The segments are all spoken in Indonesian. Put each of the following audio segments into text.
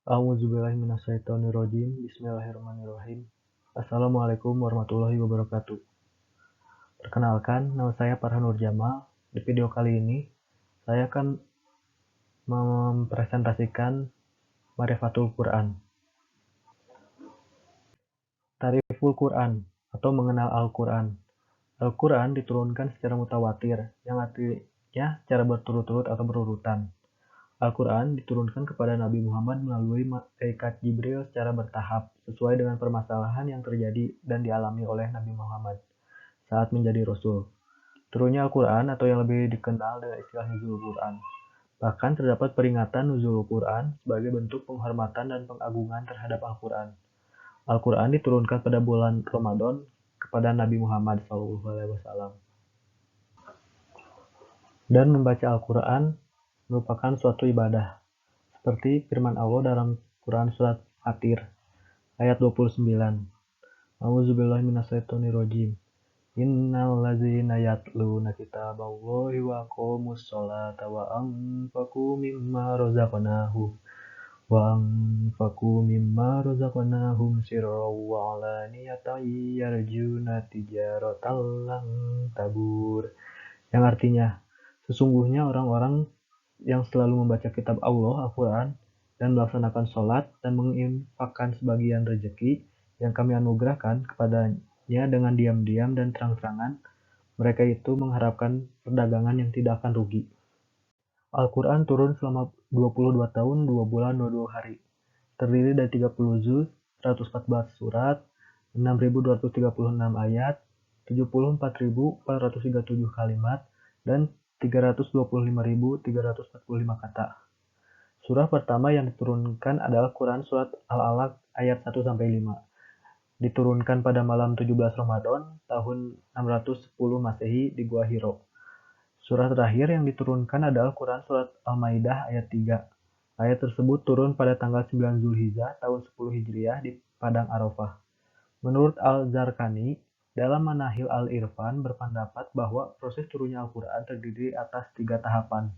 A'udzubillahiminasyaitonirrajim. Bismillahirrahmanirrahim. Assalamualaikum warahmatullahi wabarakatuh. Perkenalkan, nama saya Farhan Nurjamal. Di video kali ini, saya akan mempresentasikan Ma'rifatul Quran. Ta'riful Quran atau mengenal Al-Quran. Al-Quran diturunkan secara mutawatir, yang artinya secara berturut-turut atau berurutan. Al-Quran diturunkan kepada Nabi Muhammad melalui malaikat Jibril secara bertahap, sesuai dengan permasalahan yang terjadi dan dialami oleh Nabi Muhammad saat menjadi Rasul. Turunnya Al-Quran atau yang lebih dikenal dengan istilah Nuzul Quran. Bahkan terdapat peringatan Nuzul Quran sebagai bentuk penghormatan dan pengagungan terhadap Al-Quran. Al-Quran diturunkan pada bulan Ramadan kepada Nabi Muhammad SAW. Dan membaca Al-Quran merupakan suatu ibadah, seperti firman Allah dalam Quran Surat Fatir, ayat 29. A'udzubillahiminasyaitonirrajim. Innal ladzina yatluna kitaballahi wa aqamus sholata wa anfaqu mimma razaqnahum sirran wa alaniyatan yarjuna tijaratan lan tabur. Yang artinya, sesungguhnya orang-orang yang selalu membaca kitab Allah, Al-Quran, dan melaksanakan sholat dan menginfakkan sebagian rezeki yang kami anugerahkan kepadanya dengan diam-diam dan terang-terangan, mereka itu mengharapkan perdagangan yang tidak akan rugi. Al-Quran turun selama 22 tahun, 2 bulan, 22 hari. Terdiri dari 30 juz, 114 surat, 6.236 ayat, 74.437 kalimat, dan 325.345 kata. Surah pertama yang diturunkan adalah Quran Surat Al-Alaq ayat 1-5. Diturunkan pada malam 17 Ramadan tahun 610 Masehi di Gua Hiro. Surah terakhir yang diturunkan adalah Quran Surat Al-Maidah ayat 3. Ayat tersebut turun pada tanggal 9 Zulhijjah tahun 10 Hijriah di Padang Arafah. Menurut Al-Zarqani, dalam Manahil Al-Irfan berpendapat bahwa proses turunnya Al-Quran terdiri atas 3 tahapan.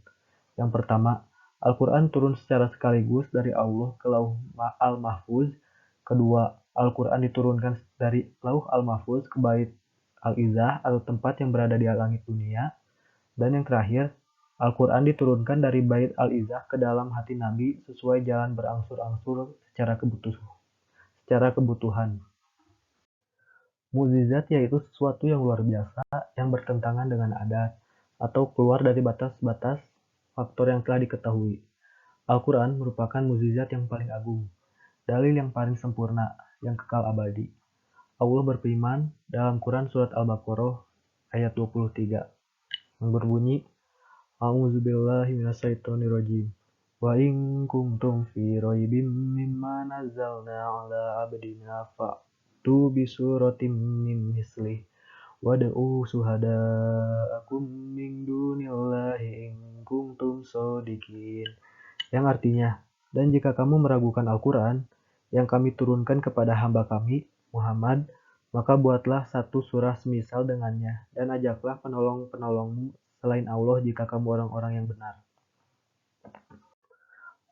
Yang pertama, Al-Quran turun secara sekaligus dari Allah ke Lauh Al-Mahfuz. Kedua, Al-Quran diturunkan dari Lauh Al-Mahfuz ke Bait Al-Izzah atau tempat yang berada di langit dunia. Dan yang terakhir, Al-Quran diturunkan dari Bait Al-Izzah ke dalam hati Nabi sesuai jalan berangsur-angsur secara kebutuhan. Mukjizat yaitu sesuatu yang luar biasa yang bertentangan dengan adat atau keluar dari batas-batas faktor yang telah diketahui. Al-Quran merupakan mukjizat yang paling agung, dalil yang paling sempurna, yang kekal abadi. Allah berfirman dalam Quran Surat Al-Baqarah ayat 23 yang berbunyi, A'udzubillahiminasyaitonirrajim. Wa in kuntum fi raibim mimma nazzalna ala abdina fa'tu bisuratim min mislih wad'u syuhada'akum min dunillahi in kuntum shodiqin. Yang artinya, dan jika kamu meragukan Al-Quran yang kami turunkan kepada hamba kami, Muhammad, maka buatlah satu surah semisal dengannya dan ajaklah penolong-penolongmu selain Allah jika kamu orang-orang yang benar.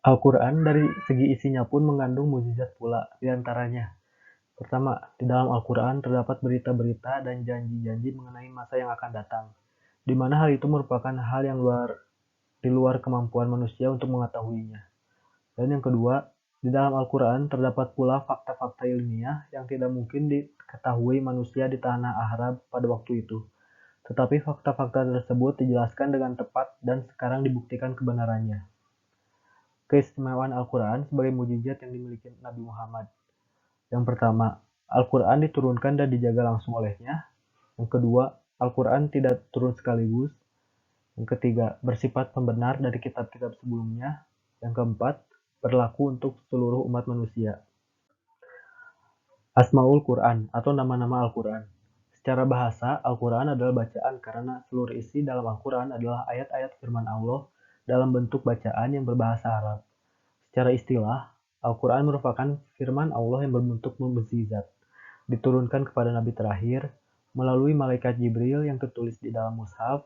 Al-Quran dari segi isinya pun mengandung mukjizat pula, di antaranya. Pertama, di dalam Al-Quran terdapat berita-berita dan janji-janji mengenai masa yang akan datang, di mana hal itu merupakan hal yang di luar kemampuan manusia untuk mengetahuinya. Dan yang kedua, di dalam Al-Quran terdapat pula fakta-fakta ilmiah yang tidak mungkin diketahui manusia di tanah Arab pada waktu itu. Tetapi fakta-fakta tersebut dijelaskan dengan tepat dan sekarang dibuktikan kebenarannya. Keistimewaan Al-Quran sebagai mukjizat yang dimiliki Nabi Muhammad. Yang pertama, Al-Quran diturunkan dan dijaga langsung olehnya. Yang kedua, Al-Quran tidak turun sekaligus. Yang ketiga, bersifat pembenar dari kitab-kitab sebelumnya. Yang keempat, berlaku untuk seluruh umat manusia. Asmaul Quran atau nama-nama Al-Quran. Secara bahasa, Al-Quran adalah bacaan karena seluruh isi dalam Al-Quran adalah ayat-ayat firman Allah dalam bentuk bacaan yang berbahasa Arab. Secara istilah, Al-Quran merupakan firman Allah yang berbentuk mukjizat, diturunkan kepada Nabi terakhir melalui malaikat Jibril yang tertulis di dalam mushaf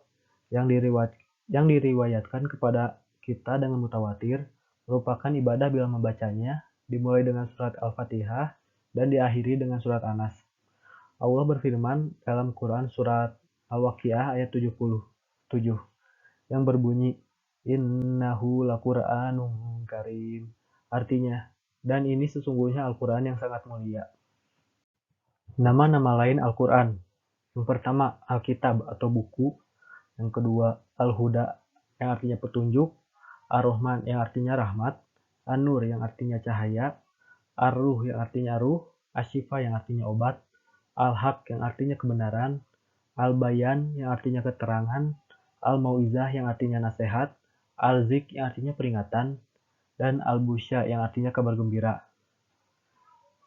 yang diriwayatkan kepada kita dengan mutawatir merupakan ibadah bila membacanya, dimulai dengan surat Al-Fatihah dan diakhiri dengan surat An-Nas. Allah berfirman dalam Quran surat Al-Waqiah ayat 77 yang berbunyi, Innahu laqur'anun karim. Artinya, dan ini sesungguhnya Al-Quran yang sangat mulia. Nama-nama lain Al-Quran. Yang pertama, Alkitab atau buku. Yang kedua, Al-Huda yang artinya petunjuk. Ar-Rahman yang artinya rahmat. An-Nur yang artinya cahaya. Ar-Ruh yang artinya ruh. Asy-Syifa yang artinya obat. Al-Haq yang artinya kebenaran. Al-Bayan yang artinya keterangan. Al-Mau'izah yang artinya nasihat. Al-Zik yang artinya peringatan. Dan Al-Busya yang artinya kabar gembira.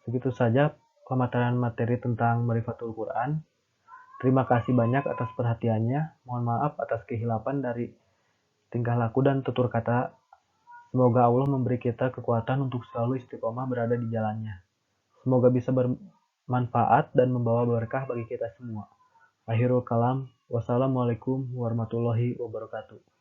Begitu saja pemaparan materi tentang Ma'rifatul Quran. Terima kasih banyak atas perhatiannya. Mohon maaf atas kehilapan dari tingkah laku dan tutur kata. Semoga Allah memberi kita kekuatan untuk selalu istiqomah berada di jalannya. Semoga bisa bermanfaat dan membawa berkah bagi kita semua. Akhirul kalam. Wassalamualaikum warahmatullahi wabarakatuh.